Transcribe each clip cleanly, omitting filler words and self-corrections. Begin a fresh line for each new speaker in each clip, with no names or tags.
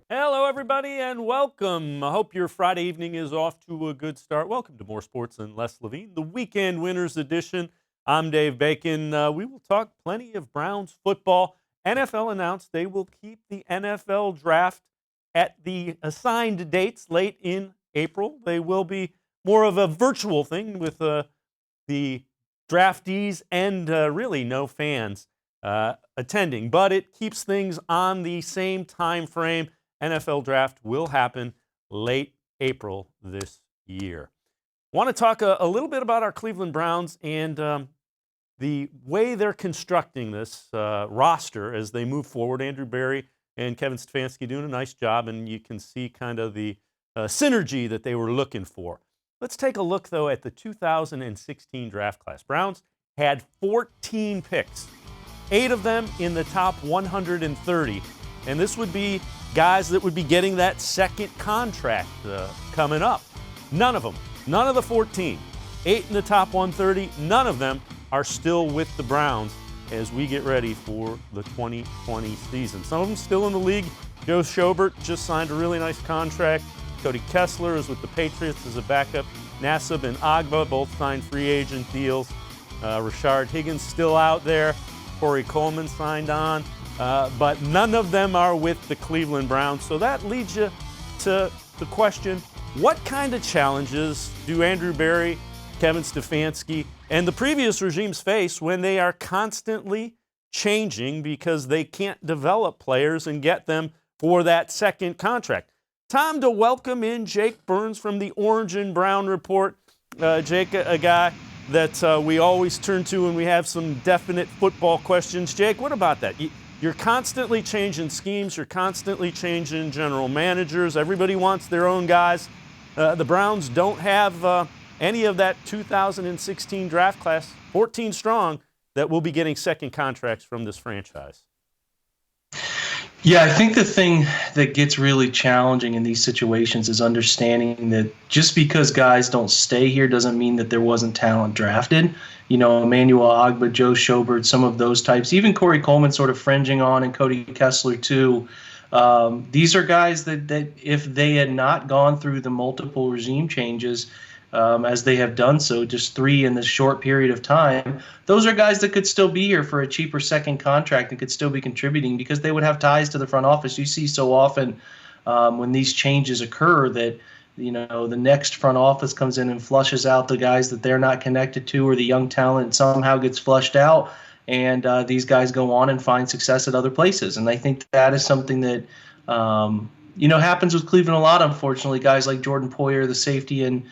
Hello, everybody, and welcome. I hope your Friday evening is off to a good start. Welcome to More Sports and Less Levine, the Weekend Winners Edition. I'm Dave Bacon. We will talk plenty of Browns football. NFL announced they will keep the NFL draft at the assigned dates late in April. They will be more of a virtual thing with the draftees and really no fans attending, but it keeps things on the same time frame. NFL draft will happen late April this year. Want to talk a little bit about our Cleveland Browns and the way they're constructing this roster as they move forward. Andrew Berry and Kevin Stefanski doing a nice job, and you can see kind of the synergy that they were looking for. Let's take a look, though, at the 2016 draft class. Browns had 14 picks, 8 of them in the top 130, and this would be guys that would be getting that second contract coming up. None of them, none of the 14, 8 in the top 130, none of them are still with the Browns as we get ready for the 2020 season. Some of them still in the league. Joe Schobert just signed a really nice contract. Cody Kessler is with the Patriots as a backup. Nassib and Agba both signed free agent deals. Rashard Higgins still out there. Corey Coleman signed on. But none of them are with the Cleveland Browns. So that leads you to the question, what kind of challenges do Andrew Berry, Kevin Stefanski, and the previous regimes face when they are constantly changing because they can't develop players and get them for that second contract? Time to welcome in Jake Burns from the Orange and Brown Report. Jake, a guy that we always turn to when we have some definite football questions. Jake, what about that? You're constantly changing schemes. You're constantly changing general managers. Everybody wants their own guys. The Browns don't have any of that 2016 draft class, 14 strong, that will be getting second contracts from this franchise.
Yeah, I think the thing that gets really challenging in these situations is understanding that just because guys don't stay here doesn't mean that there wasn't talent drafted. You know, Emmanuel Ogbah, Joe Schobert, some of those types, even Corey Coleman sort of fringing on, and Cody Kessler too. These are guys that if they had not gone through the multiple regime changes, as they have done so, just 3 in this short period of time, those are guys that could still be here for a cheaper second contract and could still be contributing because they would have ties to the front office. You see so often when these changes occur that, you know, the next front office comes in and flushes out the guys that they're not connected to, or the young talent somehow gets flushed out, and these guys go on and find success at other places. And I think that is something that happens with Cleveland a lot, unfortunately. Guys like Jordan Poyer, the safety in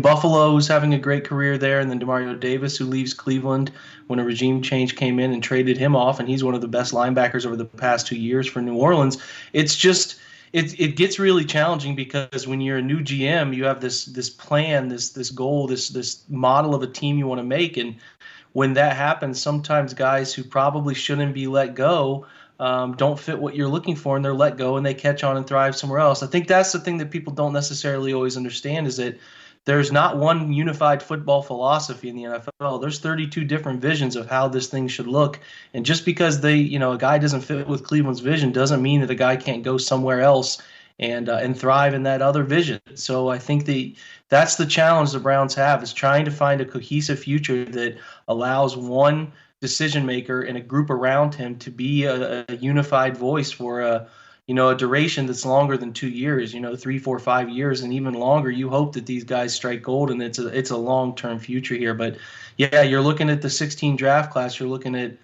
Buffalo, who's having a great career there, and then Demario Davis, who leaves Cleveland when a regime change came in and traded him off, and he's one of the best linebackers over the past 2 years for New Orleans. It's just it gets really challenging because when you're a new GM, you have this plan, this goal, this model of a team you want to make, and when that happens, sometimes guys who probably shouldn't be let go don't fit what you're looking for, and they're let go and they catch on and thrive somewhere else. I think that's the thing that people don't necessarily always understand, is that there's not one unified football philosophy in the NFL. There's 32 different visions of how this thing should look. And just because a guy doesn't fit with Cleveland's vision doesn't mean that a guy can't go somewhere else and thrive in that other vision. So I think that's the challenge the Browns have, is trying to find a cohesive future that allows one decision maker and a group around him to be a unified voice for a duration that's longer than 2 years, 3, 4, 5 years, and even longer. You hope that these guys strike gold, and it's a long-term future here. But yeah, you're looking at the 16 draft class. You're looking at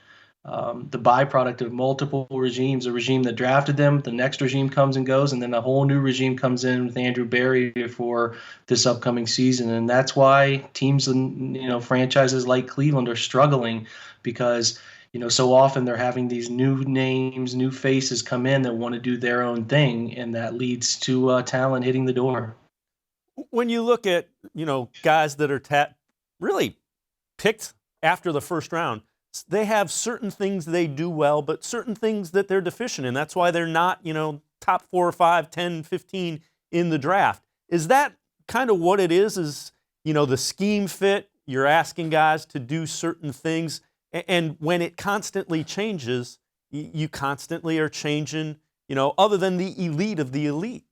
the byproduct of multiple regimes, a regime that drafted them, the next regime comes and goes, and then a whole new regime comes in with Andrew Berry for this upcoming season. And that's why teams and franchises like Cleveland are struggling, because so often they're having these new names, new faces come in that want to do their own thing, and that leads to talent hitting the door.
When you look at, guys that are really picked after the first round, they have certain things they do well, but certain things that they're deficient in. That's why they're not, top 4 or 5, 10, 15 in the draft. Is that kind of what it is, the scheme fit? You're asking guys to do certain things. And when it constantly changes, you constantly are changing, other than the elite of the elite?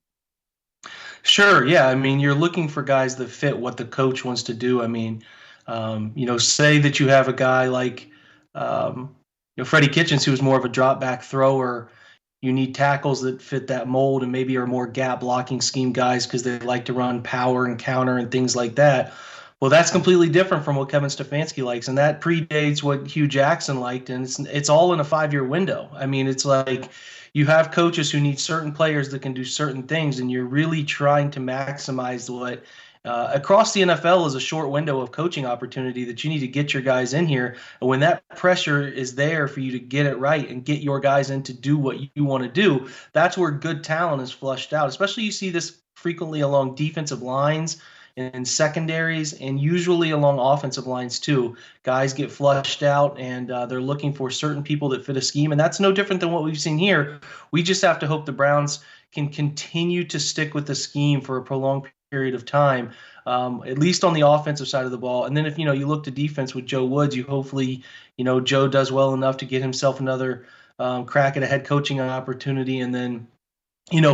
Sure. Yeah. I mean, you're looking for guys that fit what the coach wants to do. I mean, say that you have a guy like, Freddie Kitchens, who's more of a drop back thrower. You need tackles that fit that mold and maybe are more gap blocking scheme guys because they like to run power and counter and things like that. Well, that's completely different from what Kevin Stefanski likes, and that predates what Hugh Jackson liked, and it's all in a 5-year window. I mean, it's like you have coaches who need certain players that can do certain things, and you're really trying to maximize what across the NFL is a short window of coaching opportunity that you need to get your guys in here. And when that pressure is there for you to get it right and get your guys in to do what you want to do, that's where good talent is flushed out. Especially you see this frequently along defensive lines and secondaries, and usually along offensive lines too. Guys get flushed out, and they're looking for certain people that fit a scheme, and that's no different than what we've seen here. We just have to hope the Browns can continue to stick with the scheme for a prolonged period of time, at least on the offensive side of the ball. And then if you look to defense with Joe Woods, you hopefully Joe does well enough to get himself another crack at a head coaching opportunity, and then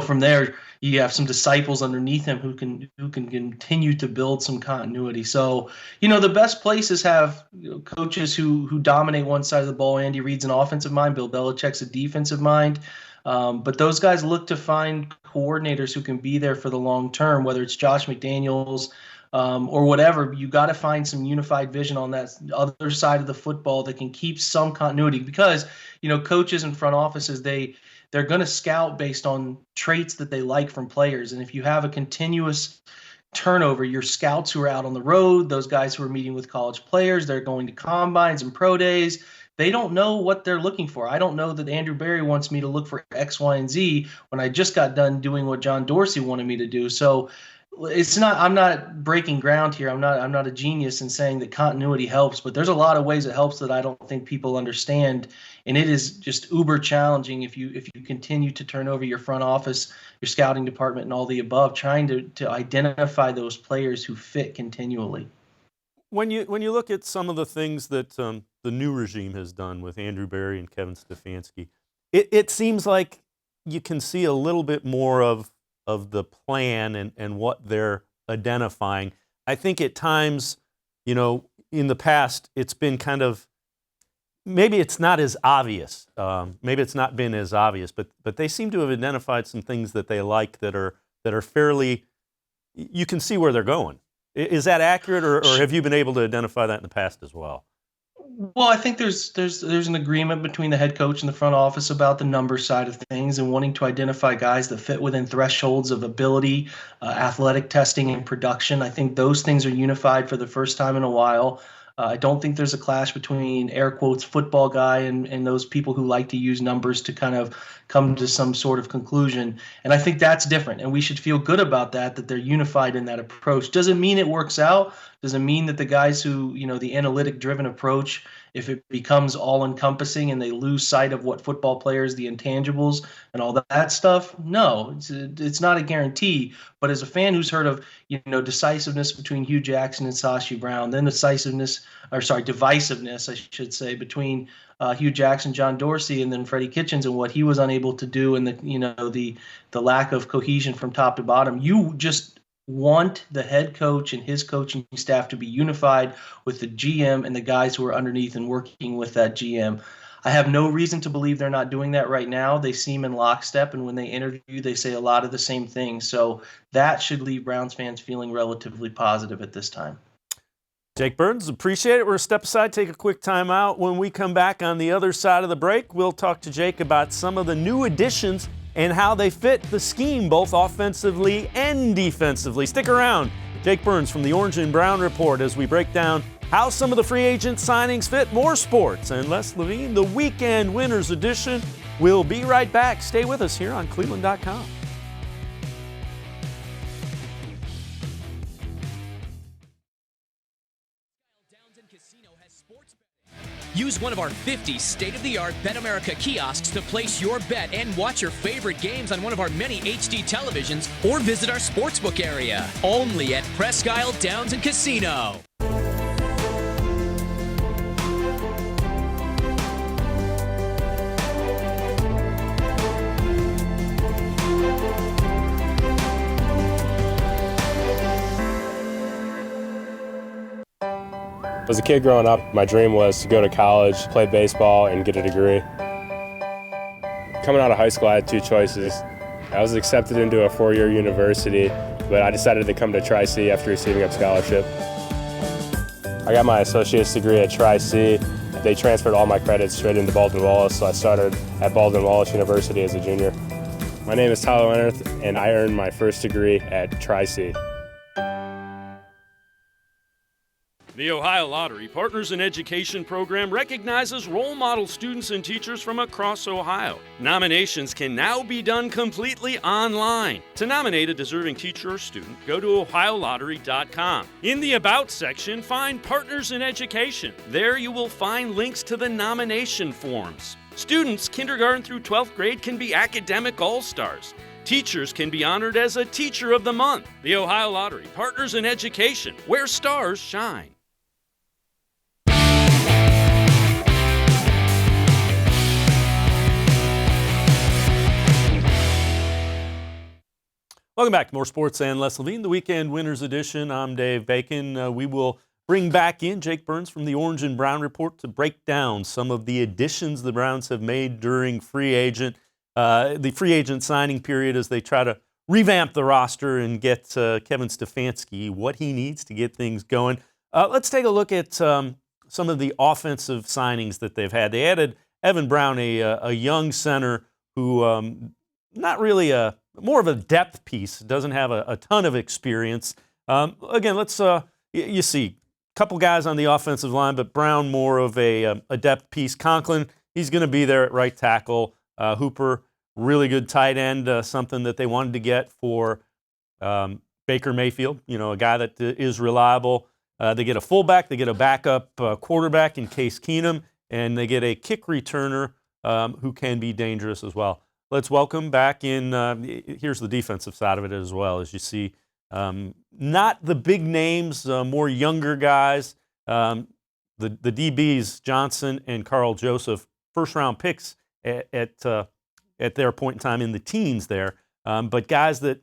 from there you have some disciples underneath him who can continue to build some continuity. So the best places have coaches who dominate one side of the ball. Andy Reid's an offensive mind, Bill Belichick's a defensive mind. But those guys look to find coordinators who can be there for the long term, whether it's Josh McDaniels or whatever. You got to find some unified vision on that other side of the football that can keep some continuity, because coaches and front offices, they're going to scout based on traits that they like from players. And if you have a continuous turnover, your scouts who are out on the road, those guys who are meeting with college players, they're going to combines and pro days, they don't know what they're looking for. I don't know that Andrew Berry wants me to look for X, Y, and Z when I just got done doing what John Dorsey wanted me to do. So I'm not breaking ground here. I'm not a genius in saying that continuity helps, but there's a lot of ways it helps that I don't think people understand. And it is just uber challenging if you continue to turn over your front office, your scouting department, and all the above, trying to identify those players who fit continually.
When you look at some of the things that the new regime has done with Andrew Berry and Kevin Stefanski, it seems like you can see a little bit more of the plan and what they're identifying. I think at times, in the past, it's been kind of, maybe it's not as obvious. Maybe it's not been as obvious, but they seem to have identified some things that they like that are fairly, you can see where they're going. Is that accurate, or have you been able to identify that in the past as well?
Well, I think there's an agreement between the head coach and the front office about the number side of things and wanting to identify guys that fit within thresholds of ability, athletic testing, and production. I think those things are unified for the first time in a while. I don't think there's a clash between air quotes football guy and those people who like to use numbers to kind of come to some sort of conclusion. And I think that's different. And we should feel good about that they're unified in that approach. Doesn't mean it works out. Doesn't mean that the guys who, the analytic driven approach, if it becomes all encompassing and they lose sight of what football players, the intangibles and all that stuff. No, it's not a guarantee. But as a fan who's heard of, decisiveness between Hugh Jackson and Sashi Brown, then divisiveness, I should say, between Hugh Jackson, John Dorsey, and then Freddie Kitchens and what he was unable to do, and the lack of cohesion from top to bottom. You just want the head coach and his coaching staff to be unified with the GM and the guys who are underneath and working with that GM. I have no reason to believe they're not doing that right now. They seem in lockstep, and when they interview, they say a lot of the same things. So that should leave Browns fans feeling relatively positive at this time.
Jake Burns, appreciate it. We're going to step aside, take a quick time out. When we come back on the other side of the break, we'll talk to Jake about some of the new additions and how they fit the scheme, both offensively and defensively. Stick around. Jake Burns from the Orange and Brown Report as we break down how some of the free agent signings fit. More sports and Les Levine, the Weekend Winners Edition. We'll be right back. Stay with us here on cleveland.com.
Use one of our 50 state-of-the-art Bet America kiosks to place your bet and watch your favorite games on one of our many HD televisions, or visit our sportsbook area. Only at Presque Isle Downs and Casino.
As a kid growing up, my dream was to go to college, play baseball, and get a degree. Coming out of high school, I had two choices. I was accepted into a four-year university, but I decided to come to Tri-C after receiving a scholarship. I got my associate's degree at Tri-C. They transferred all my credits straight into Baldwin-Wallace, so I started at Baldwin-Wallace University as a junior. My name is Tyler Leonard, and I earned my first degree at Tri-C.
The Ohio Lottery Partners in Education program recognizes role model students and teachers from across Ohio. Nominations can now be done completely online. To nominate a deserving teacher or student, go to ohiolottery.com. In the About section, find Partners in Education. There you will find links to the nomination forms. Students kindergarten through 12th grade can be academic all-stars. Teachers can be honored as a Teacher of the Month. The Ohio Lottery Partners in Education, where stars shine. Welcome back to More Sports and Less Levine, the Weekend Winners Edition. I'm Dave Bacon. We will bring back in Jake Burns from the Orange and Brown Report to break down some of the additions the Browns have made during the free agent signing period as they try to revamp the roster and get Kevin Stefanski what he needs to get things going. Let's take a look at some of the offensive signings that they've had. They added Evan Brown, a young center who not really more of a depth piece, doesn't have a ton of experience. Again, let's you see a couple guys on the offensive line, but Brown more of a depth piece. Conklin, he's going to be there at right tackle. Hooper, really good tight end, something that they wanted to get for Baker Mayfield, a guy that is reliable. They get a fullback, they get a backup quarterback in Case Keenum, and they get a kick returner who can be dangerous as well. Let's welcome back in, here's the defensive side of it as well, as you see. Not the big names, more younger guys. The DBs, Johnson and Carl Joseph, first-round picks at their point in time in the teens there, but guys that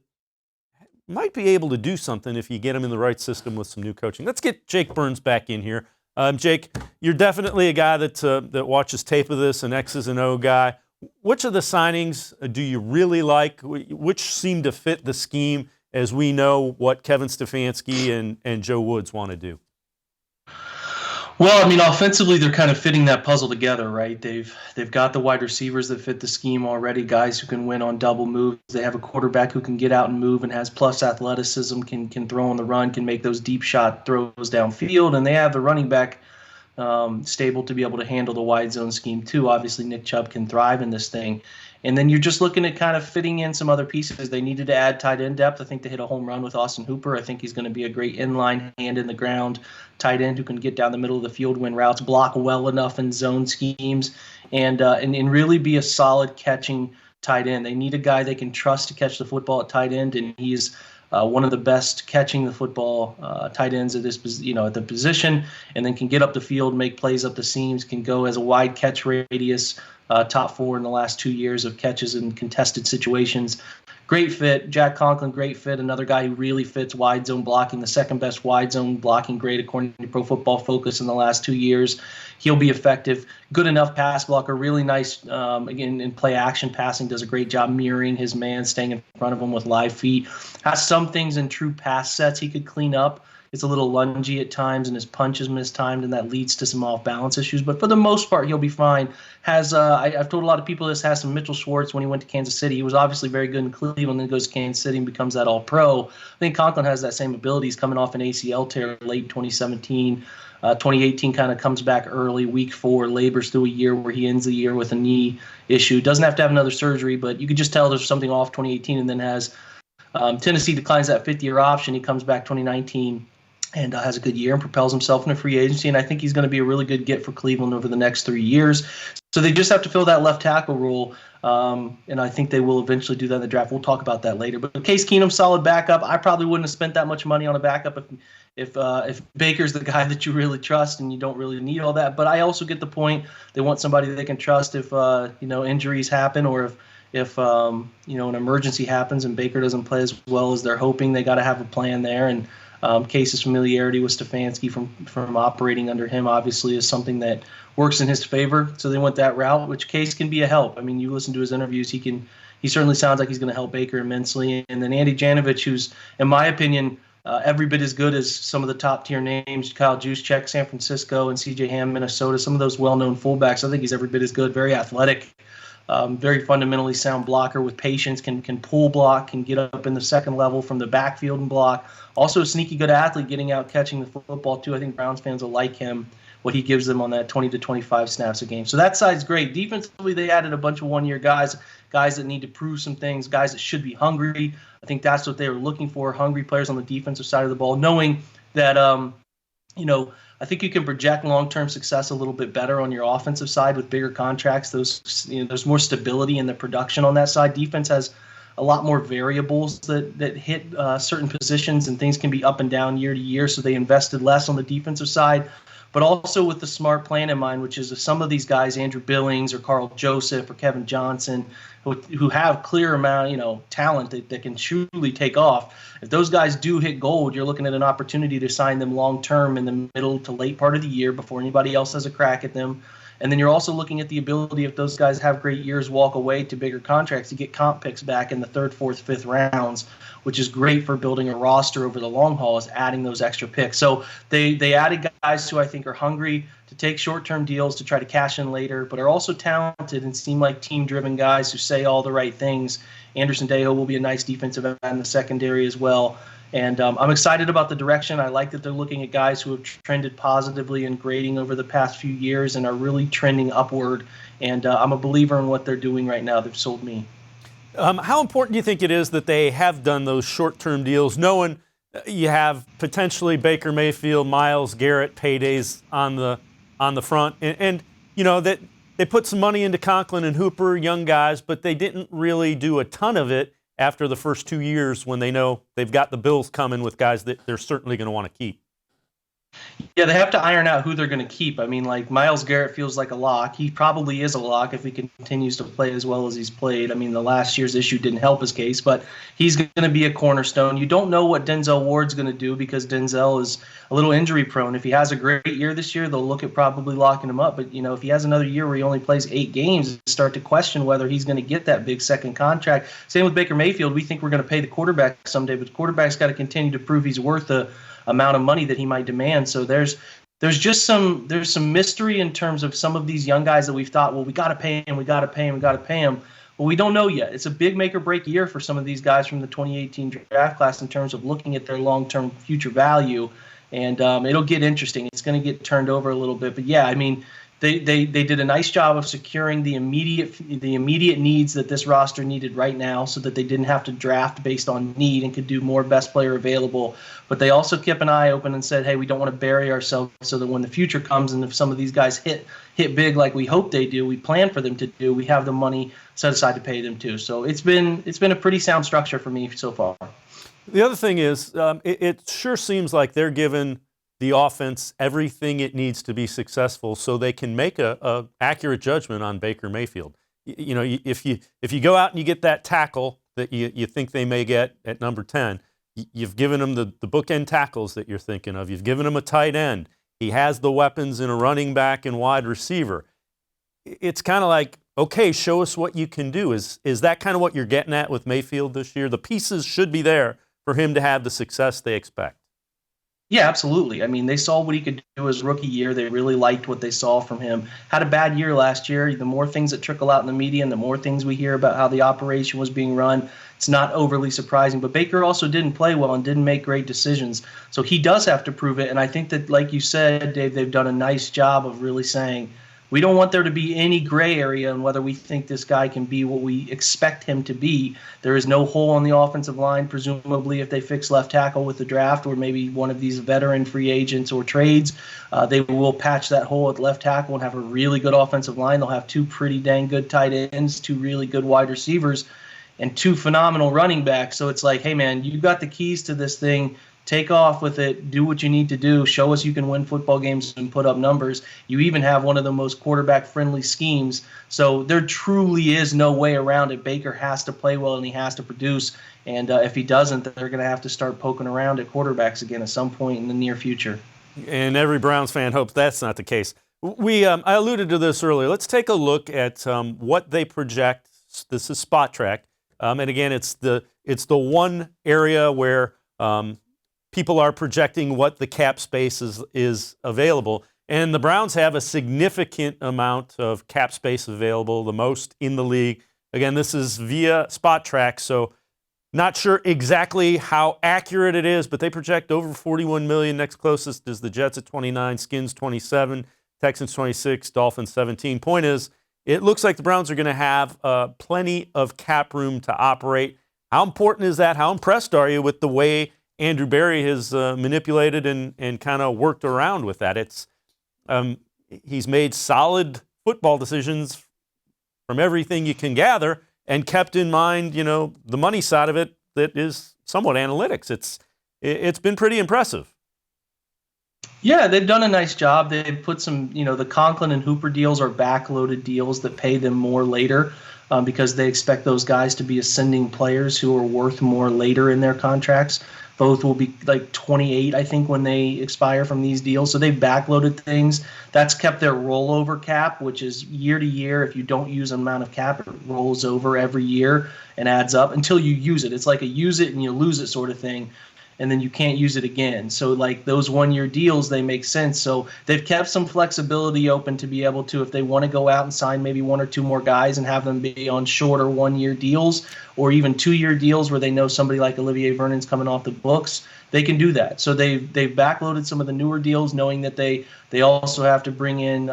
might be able to do something if you get them in the right system with some new coaching. Let's get Jake Burns back in here. Jake, you're definitely a guy that watches tape of this, an X's and O guy. Which of the signings do you really like? Which seem to fit the scheme as we know what Kevin Stefanski and Joe Woods want to do?
Well, I mean, offensively, they're kind of fitting that puzzle together, right? They've got the wide receivers that fit the scheme already, guys who can win on double moves. They have a quarterback who can get out and move and has plus athleticism, can throw on the run, can make those deep shot throws downfield, and they have the running back stable to be able to handle the wide zone scheme too. Obviously, Nick Chubb can thrive in this thing. And then you're just looking at kind of fitting in some other pieces. They needed to add tight end depth. I think they hit a home run with Austin Hooper. I think he's going to be a great inline hand in the ground tight end who can get down the middle of the field, win routes, block well enough in zone schemes, and really be a solid catching tight end. They need a guy they can trust to catch the football at tight end, and he's one of the best catching the football tight ends at this, at the position, and then can get up the field, make plays up the seams, can go as a wide catch radius, top 4 in the last 2 years of catches in contested situations. Great fit. Jack Conklin, great fit. Another guy who really fits wide zone blocking, the second best wide zone blocking grade according to Pro Football Focus in the last 2 years. He'll be effective. Good enough pass blocker. Really nice, again, in play action passing. Does a great job mirroring his man, staying in front of him with live feet. Has some things in true pass sets he could clean up. It's a little lungy at times, and his punch is mistimed, and that leads to some off-balance issues. But for the most part, he'll be fine. I've told a lot of people this has some Mitchell Schwartz when he went to Kansas City. He was obviously very good in Cleveland, then goes to Kansas City and becomes that all-pro. I think Conklin has that same ability. He's coming off an ACL tear late 2017. 2018 kind of comes back early, week 4, labors through a year where he ends the year with a knee issue. Doesn't have to have another surgery, but you could just tell there's something off 2018, and then has Tennessee declines that 5th-year option. He comes back 2019. And has a good year and propels himself in a free agency. And I think he's going to be a really good get for Cleveland over the next 3 years. So they just have to fill that left tackle role. And I think they will eventually do that in the draft. We'll talk about that later. But Case Keenum, solid backup. I probably wouldn't have spent that much money on a backup if Baker's the guy that you really trust and you don't really need all that. But I also get the point. They want somebody that they can trust if injuries happen or if an emergency happens and Baker doesn't play as well as they're hoping. They got to have a plan there. And Case's familiarity with Stefanski from operating under him obviously is something that works in his favor. So they went that route, which Case can be a help. I mean, you listen to his interviews, he certainly sounds like he's going to help Baker immensely. And then Andy Janovich, who's, in my opinion, every bit as good as some of the top-tier names, Kyle Juszczyk, San Francisco, and C.J. Ham, Minnesota, some of those well-known fullbacks. I think he's every bit as good, very athletic, very fundamentally sound blocker with patience, can pull block, can get up in the second level from the backfield and block. Also a sneaky good athlete getting out, catching the football, too. I think Browns fans will like him, what he gives them on that 20 to 25 snaps a game. So that side's great. Defensively, they added a bunch of one-year guys that need to prove some things, guys that should be hungry. I think that's what they were looking for, hungry players on the defensive side of the ball, knowing that, I think you can project long-term success a little bit better on your offensive side with bigger contracts. There's more stability in the production on that side. Defense has a lot more variables that hit certain positions, and things can be up and down year to year, so they invested less on the defensive side. But also with the smart plan in mind, which is some of these guys, Andrew Billings or Carl Joseph or Kevin Johnson, who have clear amount, talent that can truly take off. If those guys do hit gold, you're looking at an opportunity to sign them long term in the middle to late part of the year before anybody else has a crack at them. And then you're also looking at the ability, if those guys have great years, walk away to bigger contracts, to get comp picks back in the third, fourth, fifth rounds, which is great for building a roster over the long haul, is adding those extra picks. So they added guys who I think are hungry to take short-term deals to try to cash in later, but are also talented and seem like team-driven guys who say all the right things. Anderson Dejo will be a nice defensive end in the secondary as well. And I'm excited about the direction. I like that they're looking at guys who have trended positively in grading over the past few years and are really trending upward. And I'm a believer in what they're doing right now. They've sold me.
How important do you think it is that they have done those short-term deals, knowing you have potentially Baker Mayfield, Myles Garrett paydays on the front, and that they put some money into Conklin and Hooper, young guys, but they didn't really do a ton of it after the first 2 years when they know they've got the Bills coming with guys that they're certainly going to want to keep?
Yeah, they have to iron out who they're going to keep. I mean, like, Myles Garrett feels like a lock. He probably is a lock if he continues to play as well as he's played. I mean, the last year's issue didn't help his case, but he's going to be a cornerstone. You don't know what Denzel Ward's going to do because Denzel is a little injury prone. If he has a great year this year, they'll look at probably locking him up. But, if he has another year where he only plays 8 games, start to question whether he's going to get that big second contract. Same with Baker Mayfield. We think we're going to pay the quarterback someday, but the quarterback's got to continue to prove he's worth the amount of money that he might demand. So there's some mystery in terms of some of these young guys that we've thought, well, we got to pay him. Well, we don't know yet. It's a big make or break year for some of these guys from the 2018 draft class in terms of looking at their long-term future value. And it'll get interesting. It's going to get turned over a little bit. But yeah, I mean, they did a nice job of securing the immediate needs that this roster needed right now, so that they didn't have to draft based on need and could do more best player available. But they also kept an eye open and said, hey, we don't want to bury ourselves, so that when the future comes and if some of these guys hit big like we hope they do, we plan for them to do, we have the money set aside to pay them too. So it's been a pretty sound structure for me so far.
The other thing is, it sure seems like they're giving the offense everything it needs to be successful, so they can make a accurate judgment on Baker Mayfield. If you go out and you get that tackle that you think they may get at number 10, you've given them the bookend tackles that you're thinking of. You've given him a tight end. He has the weapons in a running back and wide receiver. It's kind of like, okay, show us what you can do. Is that kind of what you're getting at with Mayfield this year? The pieces should be there for him to have the success they expect.
Yeah, absolutely. I mean, they saw what he could do his rookie year. They really liked what they saw from him. Had a bad year last year. The more things that trickle out in the media and the more things we hear about how the operation was being run, it's not overly surprising. But Baker also didn't play well and didn't make great decisions. So he does have to prove it. And I think that, like you said, Dave, they've done a nice job of really saying, we don't want there to be any gray area on whether we think this guy can be what we expect him to be. There is no hole on the offensive line, presumably, if they fix left tackle with the draft or maybe one of these veteran free agents or trades. They will patch that hole at left tackle and have a really good offensive line. They'll have 2 pretty dang good tight ends, 2 really good wide receivers, and 2 phenomenal running backs. So it's like, hey, man, you got the keys to this thing. take off with it, do what you need to do, show us you can win football games and put up numbers. You even have one of the most quarterback-friendly schemes. So there truly is no way around it. Baker has to play well and he has to produce. And if he doesn't, they're going to have to start poking around at quarterbacks again at some point in the near future.
And every Browns fan hopes that's not the case. I alluded to this earlier. Let's take a look at what they project. This is Spot Track. And again, it's the one area where people are projecting what the cap space is available. And the Browns have a significant amount of cap space available, the most in the league. Again, this is via Spot Track, so not sure exactly how accurate it is, but they project over $41 million. Next closest is the Jets at 29, Skins 27, Texans 26, Dolphins 17. Point is, it looks like the Browns are going to have plenty of cap room to operate. How important is that? How impressed are you with the way Andrew Berry has manipulated and kind of worked around with that? He's made solid football decisions from everything you can gather, and kept in mind, the money side of it that is somewhat analytics. It's been pretty impressive.
Yeah, they've done a nice job. They've put some, the Conklin and Hooper deals are backloaded deals that pay them more later because they expect those guys to be ascending players who are worth more later in their contracts. Both will be like 28, I think, when they expire from these deals. So they've backloaded things. That's kept their rollover cap, which is year to year. If you don't use an amount of cap, it rolls over every year and adds up until you use it. It's like a use it and you lose it sort of thing. And then you can't use it again. So like those 1-year deals, they make sense. So they've kept some flexibility open to be able to, if they want to go out and sign maybe 1 or 2 more guys and have them be on shorter 1-year deals or even 2-year deals where they know somebody like Olivier Vernon's coming off the books, they can do that. So they've backloaded some of the newer deals, knowing that they also have to bring in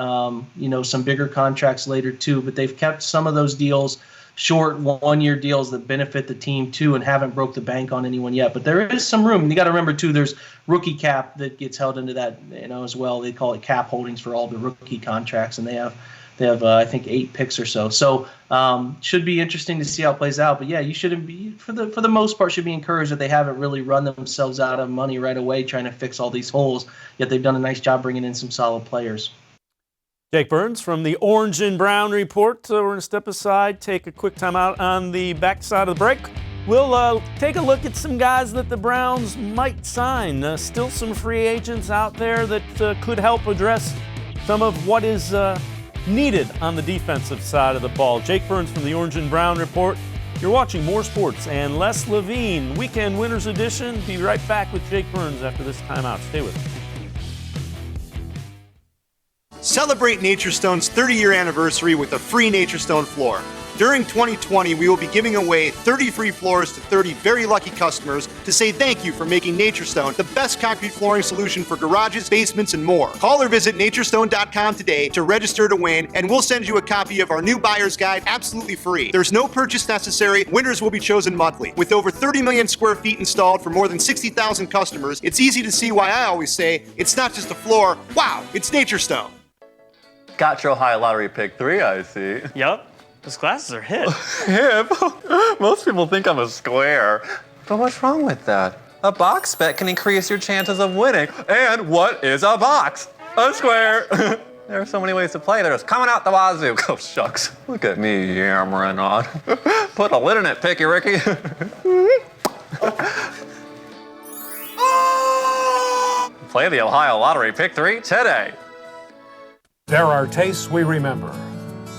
some bigger contracts later too. But they've kept some of those deals short 1-year deals that benefit the team too, and haven't broke the bank on anyone yet. But there is some room. You got to remember too, there's rookie cap that gets held into that, as well. They call it cap holdings for all the rookie contracts, and they have I think 8 picks or so. So should be interesting to see how it plays out. But yeah, you shouldn't be, for the most part, should be encouraged that they haven't really run themselves out of money right away trying to fix all these holes. Yet they've done a nice job bringing in some solid players.
Jake Burns from the Orange and Brown Report. We're going to step aside, take a quick time out on the backside of the break. We'll take a look at some guys that the Browns might sign. Still some free agents out there that could help address some of what is needed on the defensive side of the ball. Jake Burns from the Orange and Brown Report. You're watching More Sports and Less Levine, Weekend Winners Edition. Be right back with Jake Burns after this timeout. Stay with us.
Celebrate Naturestone's 30-year anniversary with a free Naturestone floor. During 2020, we will be giving away 30 free floors to 30 very lucky customers to say thank you for making Naturestone the best concrete flooring solution for garages, basements, and more. Call or visit Naturestone.com today to register to win, and we'll send you a copy of our new buyer's guide absolutely free. There's no purchase necessary. Winners will be chosen monthly. With over 30 million square feet installed for more than 60,000 customers, it's easy to see why I always say it's not just a floor. Wow, it's Naturestone.
Got your Ohio Lottery pick 3, I see.
Yup. Those glasses are hip.
Hip? Most people think I'm a square. But what's wrong with that? A box bet can increase your chances of winning. And what is a box? A square. There are so many ways to play. There's coming out the wazoo. Oh, shucks. Look at me yammering on. Put a lid in it, Picky Ricky. Play the Ohio Lottery Pick 3 today.
There are tastes we remember.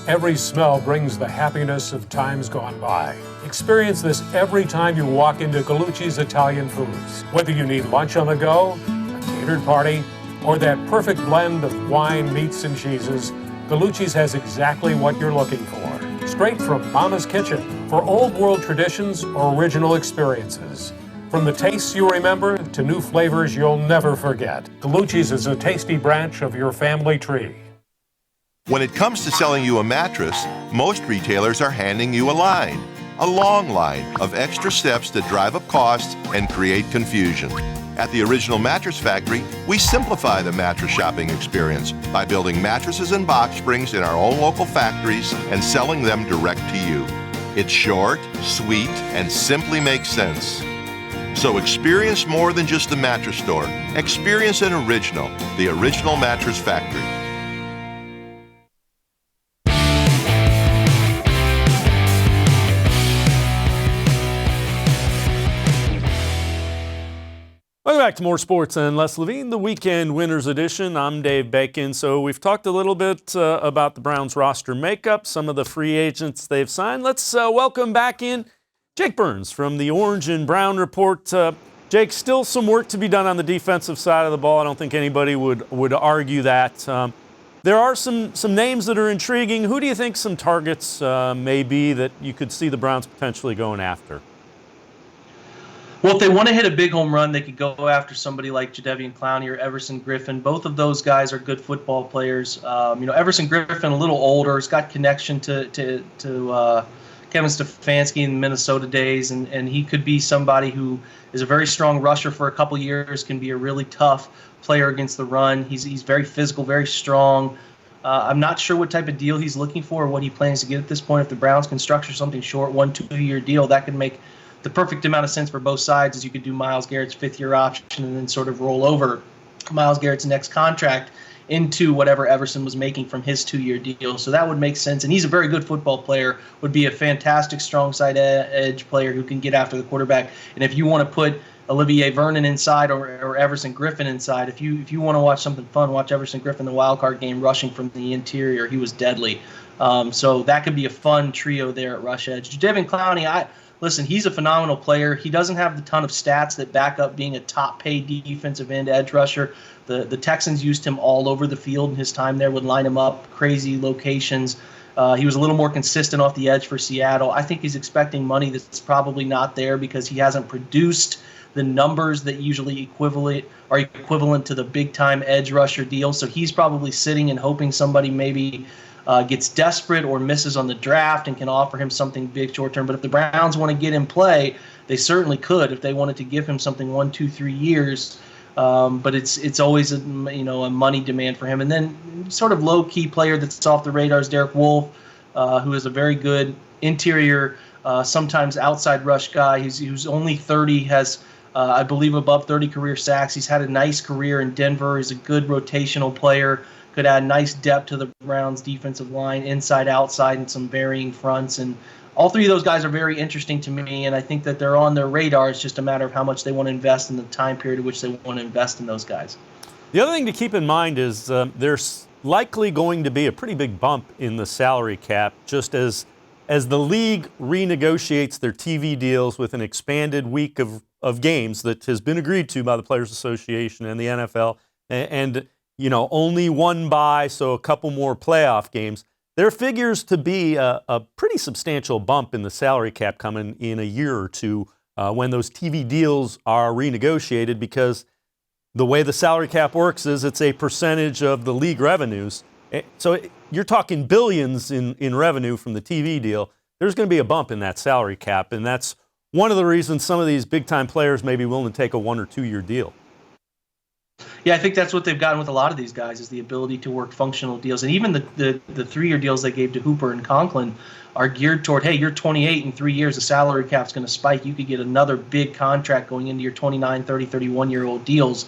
Every smell brings the happiness of times gone by. Experience this every time you walk into Gallucci's Italian Foods. Whether you need lunch on the go, a catered party, or that perfect blend of wine, meats, and cheeses, Gallucci's has exactly what you're looking for. Straight from Mama's Kitchen for old world traditions or original experiences. From the tastes you remember to new flavors you'll never forget. Gallucci's is a tasty branch of your family tree.
When it comes to selling you a mattress, most retailers are handing you a long line of extra steps that drive up costs and create confusion. At the Original Mattress Factory, we simplify the mattress shopping experience by building mattresses and box springs in our own local factories and selling them direct to you. It's short, sweet, and simply makes sense. So experience more than just the mattress store. Experience an original, the Original Mattress Factory.
Welcome back to More Sports and Less Levine, the Weekend Winners Edition. I'm Dave Bacon. So we've talked a little bit about the Browns roster makeup, some of the free agents they've signed. Let's welcome back in Jake Burns from the Orange and Brown Report. Jake, still some work to be done on the defensive side of the ball. I don't think anybody would argue that. There are some names that are intriguing. Who do you think some targets may be that you could see the Browns potentially going after?
Well, if they want to hit a big home run, they could go after somebody like Jadeveon Clowney or Everson Griffin. Both of those guys are good football players. Everson Griffin, a little older, has got connection to Kevin Stefanski in the Minnesota days, and he could be somebody who is a very strong rusher for a couple years, can be a really tough player against the run. He's very physical, very strong. I'm not sure what type of deal he's looking for or what he plans to get at this point. If the Browns can structure something short, 1-2 year deal, that could make the perfect amount of sense for both sides, as you could do Myles Garrett's fifth-year option and then sort of roll over Myles Garrett's next contract into whatever Everson was making from his 2-year deal. So that would make sense. And he's a very good football player, would be a fantastic strong side edge player who can get after the quarterback. And if you want to put Olivier Vernon inside or Everson Griffin inside, if you want to watch something fun, watch Everson Griffin the wild card game rushing from the interior. He was deadly. So that could be a fun trio there at rush edge. Jadeveon Clowney, listen, he's a phenomenal player. He doesn't have the ton of stats that back up being a top-paid defensive end edge rusher. The Texans used him all over the field in his time there, would line him up crazy locations. He was a little more consistent off the edge for Seattle. I think he's expecting money that's probably not there because he hasn't produced the numbers that usually are equivalent to the big-time edge rusher deal. So he's probably sitting and hoping somebody maybe gets desperate or misses on the draft and can offer him something big short term. But if the Browns want to get in play, they certainly could if they wanted to give him something 1, 2, 3 years. But it's always a money demand for him. And then sort of low key player that's off the radar is Derek Wolfe, who is a very good interior, sometimes outside rush guy. He's only 30, has I believe above 30 career sacks. He's had a nice career in Denver. He's a good rotational player. Could add nice depth to the Browns' defensive line, inside, outside, and some varying fronts. And all three of those guys are very interesting to me, and I think that they're on their radar. It's just a matter of how much they want to invest in the time period in which they want to invest in those guys.
The other thing to keep in mind is there's likely going to be a pretty big bump in the salary cap just as the league renegotiates their TV deals with an expanded week of games that has been agreed to by the Players Association and the NFL. And only one bye, so a couple more playoff games. There figures to be a pretty substantial bump in the salary cap coming in a year or two when those TV deals are renegotiated, because the way the salary cap works is it's a percentage of the league revenues. So you're talking billions in revenue from the TV deal. There's going to be a bump in that salary cap, and that's one of the reasons some of these big-time players may be willing to take a 1 or 2 year deal.
Yeah, I think that's what they've gotten with a lot of these guys, is the ability to work functional deals. And even the 3-year deals they gave to Hooper and Conklin are geared toward, hey, you're 28 in 3 years, the salary cap's going to spike. You could get another big contract going into your 29, 30, 31-year-old deals.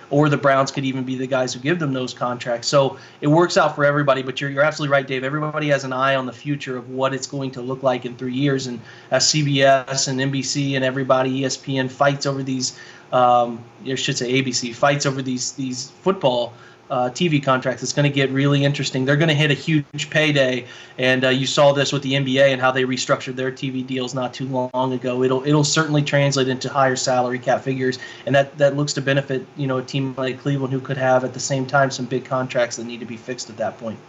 Or the Browns could even be the guys who give them those contracts. So it works out for everybody. But you're absolutely right, Dave. Everybody has an eye on the future of what it's going to look like in 3 years. And as CBS and NBC and everybody, ESPN, fights over these ABC fights over these football TV contracts, it's going to get really interesting. They're going to hit a huge payday, and you saw this with the NBA and how they restructured their TV deals not too long ago. It'll certainly translate into higher salary cap figures, and that looks to benefit a team like Cleveland, who could have at the same time some big contracts that need to be fixed at that point.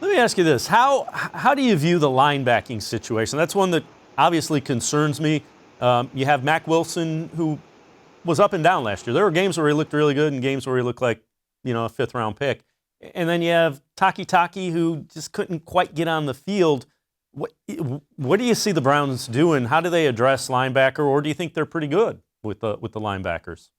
Let me ask you this: how do you view the linebacking situation? That's one that obviously concerns me. You have Mack Wilson, who was up and down last year. There were games where he looked really good and games where he looked like a fifth-round pick. And then you have Taki, who just couldn't quite get on the field. What do you see the Browns doing? How do they address linebacker, or do you think they're pretty good with the linebackers?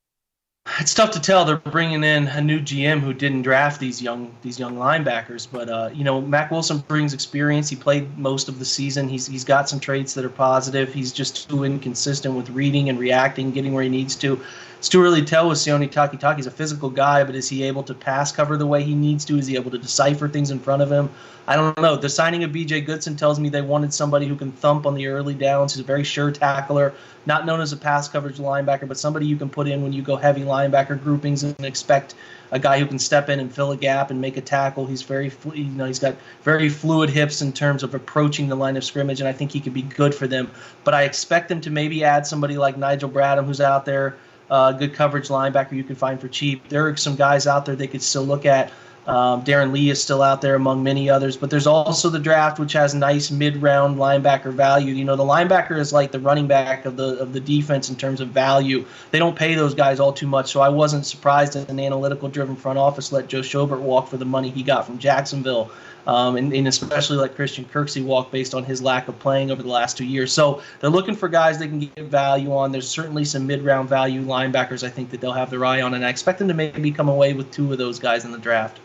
It's tough to tell. They're bringing in a new GM who didn't draft these young linebackers, but Mac Wilson brings experience. He played most of the season. He's got some traits that are positive. He's just too inconsistent with reading and reacting, getting where he needs to. It's too early to tell with Sione Takitaki. He's a physical guy, but is he able to pass cover the way he needs to? Is he able to decipher things in front of him? I don't know. The signing of B.J. Goodson tells me they wanted somebody who can thump on the early downs. He's a very sure tackler, not known as a pass coverage linebacker, but somebody you can put in when you go heavy linebacker groupings and expect a guy who can step in and fill a gap and make a tackle. He's he's got very fluid hips in terms of approaching the line of scrimmage, and I think he could be good for them. But I expect them to maybe add somebody like Nigel Bradham, who's out there, good coverage linebacker you can find for cheap. There are some guys out there they could still look at. Darren Lee is still out there among many others, but there's also the draft, which has nice mid-round linebacker value. The linebacker is like the running back of the defense in terms of value. They don't pay those guys all too much, so I wasn't surprised that an analytical-driven front office let Joe Schobert walk for the money he got from Jacksonville, and especially let Christian Kirksey walk based on his lack of playing over the last 2 years. So they're looking for guys they can get value on. There's certainly some mid-round value linebackers I think that they'll have their eye on, and I expect them to maybe come away with 2 of those guys in the draft.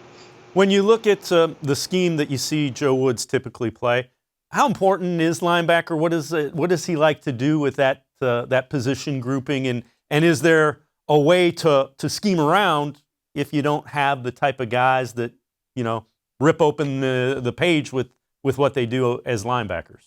When you look at the scheme that you see Joe Woods typically play, how important is linebacker? What does he like to do with that position grouping? And is there a way to scheme around if you don't have the type of guys that rip open the page with what they do as linebackers?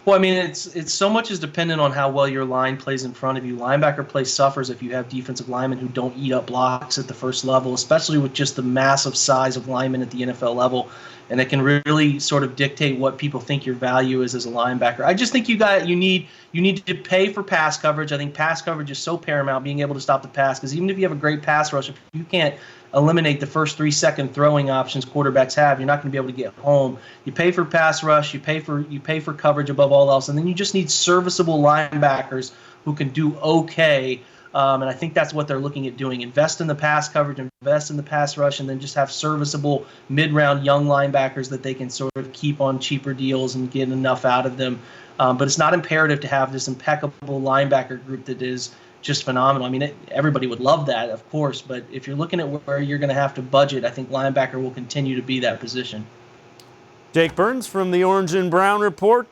Well, I mean, it's so much is dependent on how well your line plays in front of you. Linebacker play suffers if you have defensive linemen who don't eat up blocks at the first level, especially with just the massive size of linemen at the NFL level, and it can really sort of dictate what people think your value is as a linebacker. I just think you need to pay for pass coverage. I think pass coverage is so paramount, being able to stop the pass, because even if you have a great pass rush, if you can't eliminate the first 3-second throwing options quarterbacks have, you're not going to be able to get home. You pay for pass rush, you pay for coverage above all else, and then you just need serviceable linebackers who can do okay. And I think that's what they're looking at doing. Invest in the pass coverage, invest in the pass rush, and then just have serviceable mid-round young linebackers that they can sort of keep on cheaper deals and get enough out of them. But it's not imperative to have this impeccable linebacker group that is just phenomenal. I mean, everybody would love that, of course, but if you're looking at where you're going to have to budget, I think linebacker will continue to be that position.
Jake Burns from the Orange and Brown Report.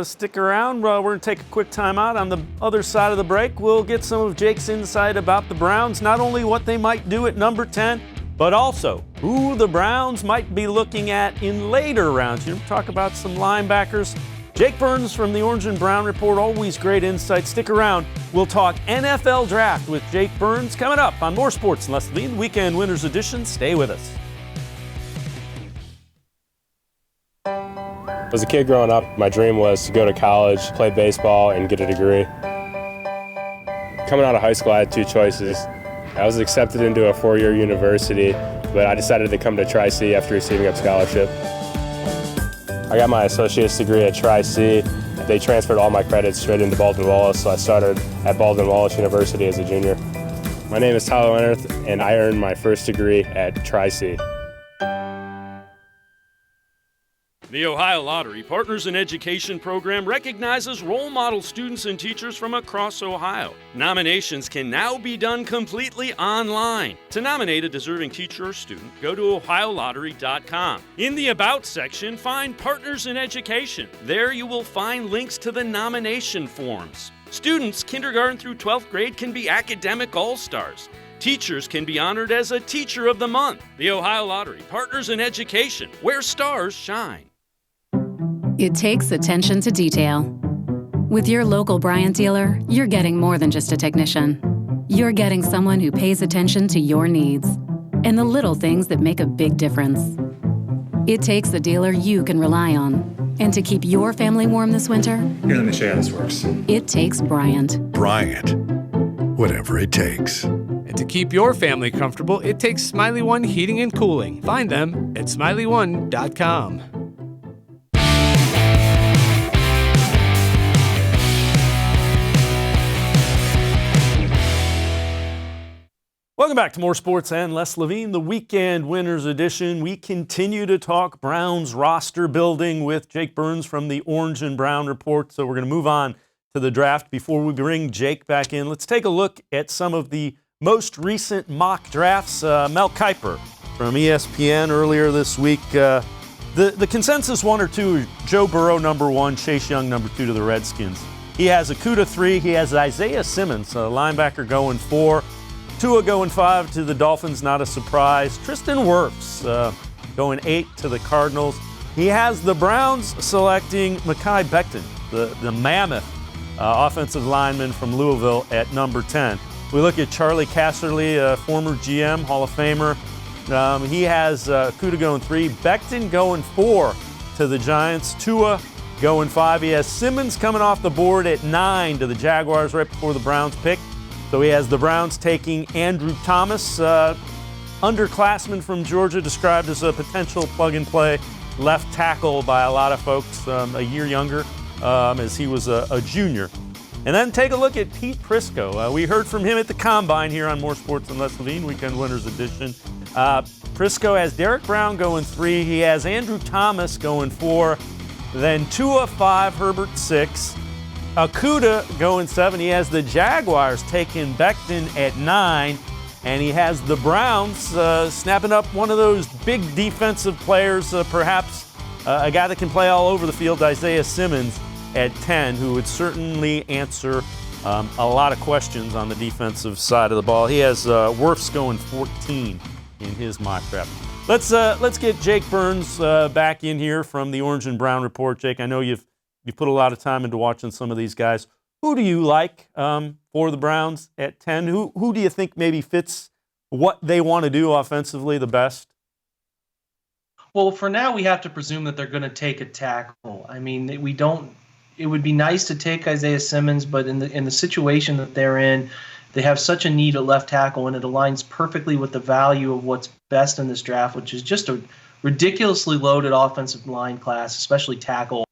Stick around. We're going to take a quick time out. On the other side of the break, we'll get some of Jake's insight about the Browns, not only what they might do at number 10, but also who the Browns might be looking at in later rounds. Talk about some linebackers. Jake Burns from the Orange and Brown Report, always great insight. Stick around. We'll talk NFL Draft with Jake Burns coming up on More Sports and Less Levine, Weekend Winners Edition. Stay with us.
As a kid growing up, my dream was to go to college, play baseball, and get a degree. Coming out of high school, I had 2 choices. I was accepted into a 4-year university, but I decided to come to Tri-C after receiving a scholarship. I got my associate's degree at Tri-C. They transferred all my credits straight into Baldwin-Wallace, so I started at Baldwin-Wallace University as a junior. My name is Tyler Leonard, and I earned my first degree at Tri-C.
The Ohio Lottery Partners in Education program recognizes role model students and teachers from across Ohio. Nominations can now be done completely online. To nominate a deserving teacher or student, go to ohiolottery.com. In the About section, find Partners in Education. There you will find links to the nomination forms. Students, kindergarten through 12th grade, can be academic all-stars. Teachers can be honored as a Teacher of the Month. The Ohio Lottery Partners in Education, where stars shine.
It takes attention to detail. With your local Bryant dealer, you're getting more than just a technician. You're getting someone who pays attention to your needs and the little things that make a big difference. It takes a dealer you can rely on. And to keep your family warm this winter,
here, let me show you how this works.
It takes Bryant.
Bryant. Whatever it takes.
And to keep your family comfortable, it takes Smiley One Heating and Cooling. Find them at smiley1.com.
Welcome back to More Sports and Less Levine, the Weekend Winners Edition. We continue to talk Browns roster building with Jake Burns from the Orange and Brown Report. So we're going to move on to the draft. Before we bring Jake back in, let's take a look at some of the most recent mock drafts. Mel Kiper from ESPN earlier this week. The consensus 1 or 2, Joe Burrow number 1, Chase Young number 2 to the Redskins. He has Okudah 3. He has Isaiah Simmons, a linebacker, going 4. Tua going 5 to the Dolphins, not a surprise. Tristan Wirfs going 8 to the Cardinals. He has the Browns selecting Mekhi Becton, the mammoth offensive lineman from Louisville, at number 10. We look at Charlie Casserly, a former GM, Hall of Famer. He has Okudah going 3, Becton going 4 to the Giants, Tua going 5. He has Simmons coming off the board at 9 to the Jaguars right before the Browns pick. So he has the Browns taking Andrew Thomas, underclassman from Georgia, described as a potential plug-and-play left tackle by a lot of folks, a year younger, as he was a junior. And then take a look at Pete Prisco. We heard from him at the Combine here on More Sports and Less Levine, Weekend Winners Edition. Prisco has Derek Brown going 3. He has Andrew Thomas going 4. Then Tua 5, Herbert 6. Okudah going 7. He has the Jaguars taking Becton at 9. And he has the Browns snapping up one of those big defensive players, perhaps a guy that can play all over the field, Isaiah Simmons, at 10, who would certainly answer a lot of questions on the defensive side of the ball. He has Wirfs going 14 in his mock draft. Let's get Jake Burns back in here from the Orange and Brown Report. Jake, I know you've put a lot of time into watching some of these guys. Who do you like for the Browns at 10? Who do you think maybe fits what they want to do offensively the best?
Well, for now, we have to presume that they're going to take a tackle. I mean, we don't. It would be nice to take Isaiah Simmons, but in the situation that they're in, they have such a need at left tackle, and it aligns perfectly with the value of what's best in this draft, which is just a ridiculously loaded offensive line class, especially tackle.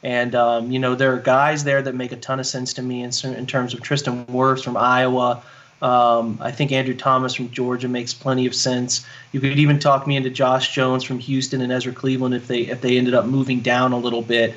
And, there are guys there that make a ton of sense to me in terms of Tristan Wirfs from Iowa. I think Andrew Thomas from Georgia makes plenty of sense. You could even talk me into Josh Jones from Houston and Ezra Cleveland if they ended up moving down a little bit.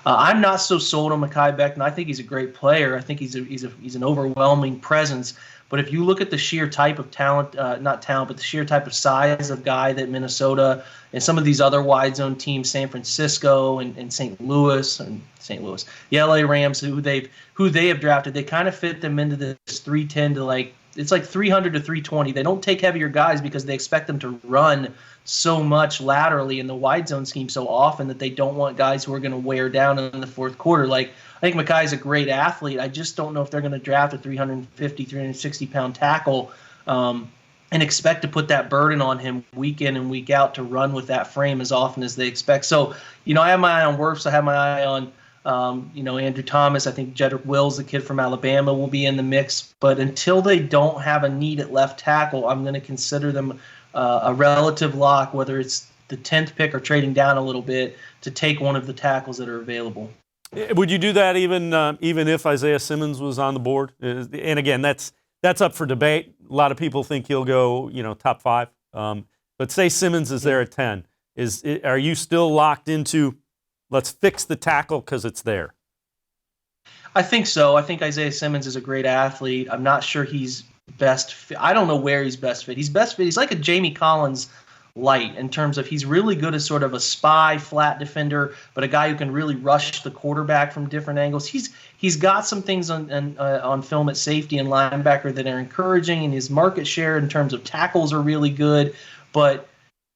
I'm not so sold on Mekhi Becton. I think he's a great player. I think he's an overwhelming presence. But if you look at the sheer type of talent, not talent, but the sheer type of size of guy that Minnesota and some of these other wide zone teams, San Francisco and St. Louis, the LA Rams, who they have drafted, they kind of fit them into this 310 to it's like 300 to 320. They don't take heavier guys because they expect them to run so much laterally in the wide zone scheme so often that they don't want guys who are going to wear down in the fourth quarter. I think Mekhi is a great athlete. I just don't know if they're going to draft a 350, 360-pound tackle and expect to put that burden on him week in and week out to run with that frame as often as they expect. So, I have my eye on Wirfs. I have my eye on Andrew Thomas. I think Jedrick Wills, the kid from Alabama, will be in the mix. But until they don't have a need at left tackle, I'm going to consider them a relative lock, whether it's the 10th pick or trading down a little bit to take one of the tackles that are available.
Would you do that even if Isaiah Simmons was on the board? And again, that's up for debate. A lot of people think he'll go, top 5. But say Simmons is there at 10. Are you still locked into let's fix the tackle because it's there?
I think so. I think Isaiah Simmons is a great athlete. I'm not sure he's best fit. I don't know where he's best fit. He's best fit. He's like a Jamie Collins light in terms of he's really good as sort of a spy flat defender, but a guy who can really rush the quarterback from different angles. He's got some things on film at safety and linebacker that are encouraging, and his market share in terms of tackles are really good, but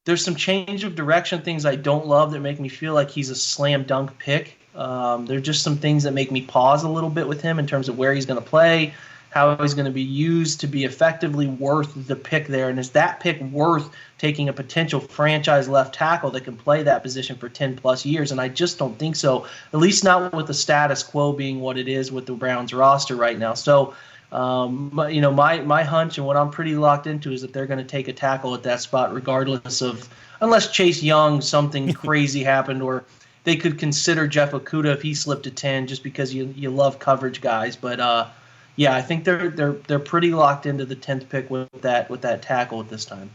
there's some change of direction things I don't love that make me feel like he's a slam dunk pick. There are just some things that make me pause a little bit with him in terms of where he's going to play, how he's going to be used to be effectively worth the pick there. And is that pick worth taking a potential franchise left tackle that can play that position for 10-plus years? And I just don't think so, at least not with the status quo being what it is with the Browns roster right now. So, my hunch and what I'm pretty locked into is that they're going to take a tackle at that spot regardless of – unless Chase Young, something crazy happened, or they could consider Jeff Okudah if he slipped to 10 just because you love coverage guys. But, yeah, I think they're pretty locked into the 10th pick with that tackle at this time.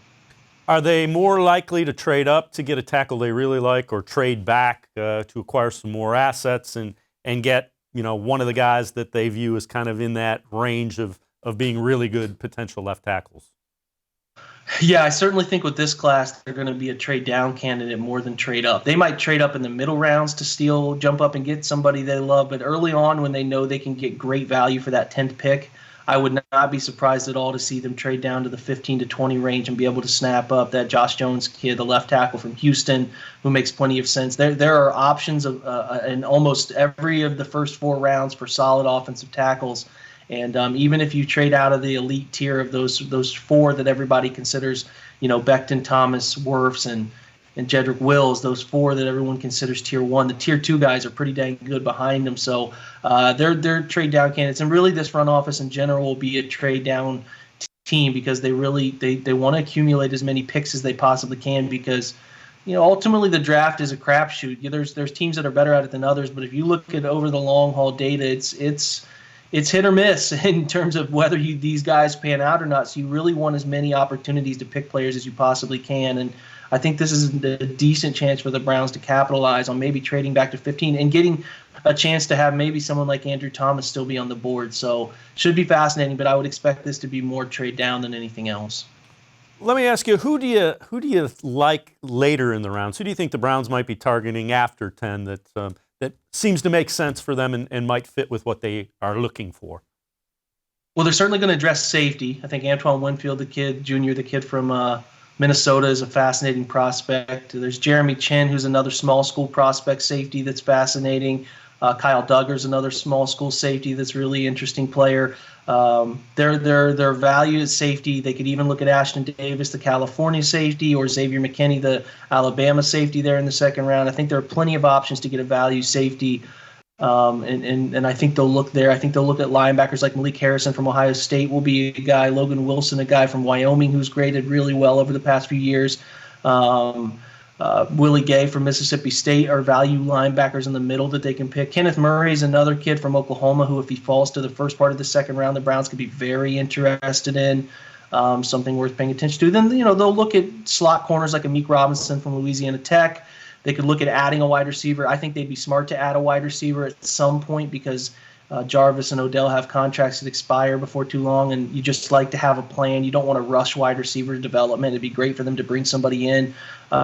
Are they more likely to trade up to get a tackle they really like, or trade back to acquire some more assets and get one of the guys that they view as kind of in that range of of being really good potential left tackles.
Yeah, I certainly think with this class, they're going to be a trade down candidate more than trade up. They might trade up in the middle rounds to steal, jump up and get somebody they love, but early on when they know they can get great value for that 10th pick, I would not be surprised at all to see them trade down to the 15 to 20 range and be able to snap up that Josh Jones kid, the left tackle from Houston, who makes plenty of sense. There are options in almost every of the first 4 rounds for solid offensive tackles. And even if you trade out of the elite tier of those 4 that everybody considers, Becton, Thomas, Wirfs, and Jedrick Wills, those 4 that everyone considers tier 1, the tier 2 guys are pretty dang good behind them. So they're trade down candidates. And really this front office in general will be a trade down team because they want to accumulate as many picks as they possibly can because ultimately the draft is a crapshoot. There's teams that are better at it than others, but if you look at over the long haul data, it's hit or miss in terms of whether these guys pan out or not. So you really want as many opportunities to pick players as you possibly can. And I think this is a decent chance for the Browns to capitalize on maybe trading back to 15 and getting a chance to have maybe someone like Andrew Thomas still be on the board. So should be fascinating, but I would expect this to be more trade down than anything else.
Let me ask you, who do you like later in the rounds? Who do you think the Browns might be targeting after 10 that seems to make sense for them and might fit with what they are looking for?
Well, they're certainly going to address safety. I think Antoine Winfield, the kid from Minnesota, is a fascinating prospect. There's Jeremy Chin, who's another small school prospect safety that's fascinating. Kyle Duggar's another small school safety that's really interesting player. Their value is safety. They could even look at Ashton Davis, the California safety, or Xavier McKinney, the Alabama safety there in the second round. I think there are plenty of options to get a value safety. And I think they'll look there. I think they'll look at linebackers like Malik Harrison from Ohio State will be a guy. Logan Wilson, a guy from Wyoming who's graded really well over the past few years. Willie Gay from Mississippi State are value linebackers in the middle that they can pick. Kenneth Murray is another kid from Oklahoma who, if he falls to the first part of the second round, the Browns could be very interested in. Something worth paying attention to. Then, they'll look at slot corners like Amik Robinson from Louisiana Tech. They could look at adding a wide receiver. I think they'd be smart to add a wide receiver at some point because Jarvis and Odell have contracts that expire before too long, and you just like to have a plan. You don't want to rush wide receiver development. It'd be great for them to bring somebody in,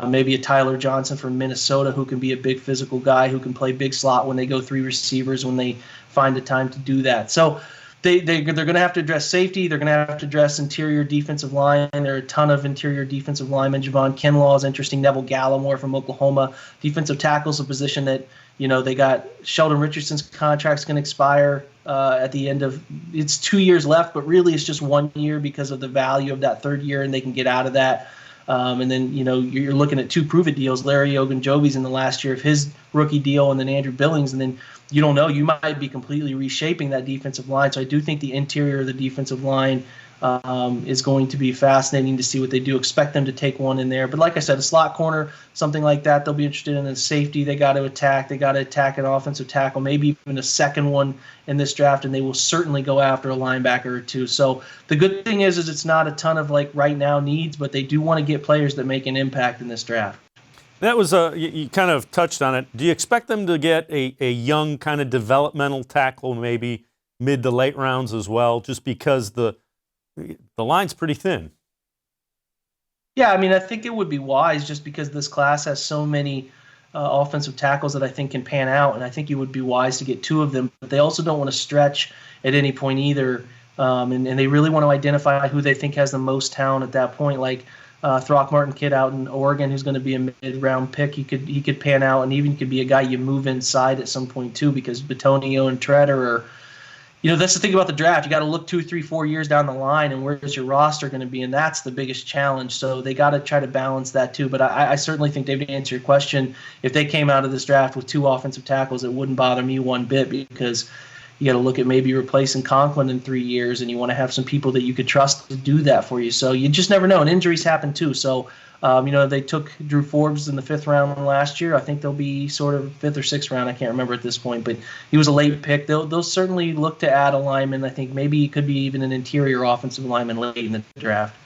maybe a Tyler Johnson from Minnesota who can be a big physical guy who can play big slot when they go 3 receivers when they find the time to do that. So they're going to have to address safety. They're going to have to address interior defensive line. There are a ton of interior defensive linemen. Javon Kinlaw is interesting. Neville Gallimore from Oklahoma. Defensive tackle is a position that, they got Sheldon Richardson's contract's going to expire at the end of – it's 2 years left, but really it's just 1 year because of the value of that third year, and they can get out of that. And then, you're looking at 2 prove-it deals. Larry Ogunjobi's in the last year of his rookie deal, and then Andrew Billings. And then you don't know. You might be completely reshaping that defensive line. So I do think the interior of the defensive line is going to be fascinating to see what they do. Expect them to take one in there. But like I said, a slot corner, something like that, they'll be interested in. A safety they got to attack. They got to attack an offensive tackle, maybe even a second one in this draft, and they will certainly go after a linebacker or 2. So the good thing is it's not a ton of right now needs, but they do want to get players that make an impact in this draft.
That was you kind of touched on it. Do you expect them to get a young kind of developmental tackle, maybe mid to late rounds as well, just because the line's pretty thin?
Yeah, I think it would be wise just because this class has so many offensive tackles that I think can pan out, and I think it would be wise to get 2 of them. But they also don't want to stretch at any point either, and they really want to identify who they think has the most talent at that point, like Throckmorton kid out in Oregon who's going to be a mid-round pick. He could pan out, and even could be a guy you move inside at some point too, because Bitonio and Treader are, that's the thing about the draft. You got to look 2, 3, 4 years down the line, and where's your roster going to be, and that's the biggest challenge. So they got to try to balance that too. But I certainly think, Dave, to answer your question, if they came out of this draft with 2 offensive tackles, it wouldn't bother me one bit because you got to look at maybe replacing Conklin in 3 years, and you want to have some people that you could trust to do that for you. So you just never know, and injuries happen too. So, they took Drew Forbes in the 5th round last year. I think they'll be sort of 5th or 6th round. I can't remember at this point, but he was a late pick. They'll certainly look to add a lineman. I think maybe it could be even an interior offensive lineman late in the draft.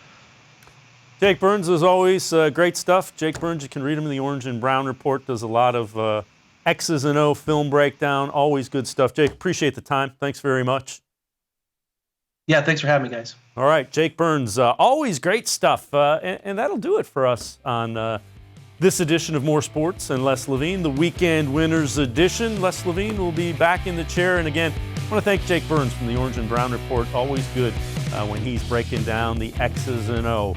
Jake Burns, as always, great stuff. Jake Burns, you can read him in the Orange and Brown Report. Does a lot of X's and O film breakdown. Always good stuff. Jake, appreciate the time. Thanks very much.
Yeah, thanks for having me, guys.
All right, Jake Burns, always great stuff. And that'll do it for us on this edition of More Sports and Les Levine, the Weekend Winners edition. Les Levine will be back in the chair. And again, I want to thank Jake Burns from the Orange and Brown Report. Always good when he's breaking down the X's and O.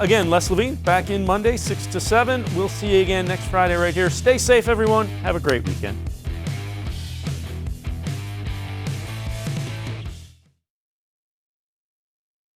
Again, Les Levine back in Monday, 6 to 7. We'll see you again next Friday right here. Stay safe, everyone. Have a great weekend.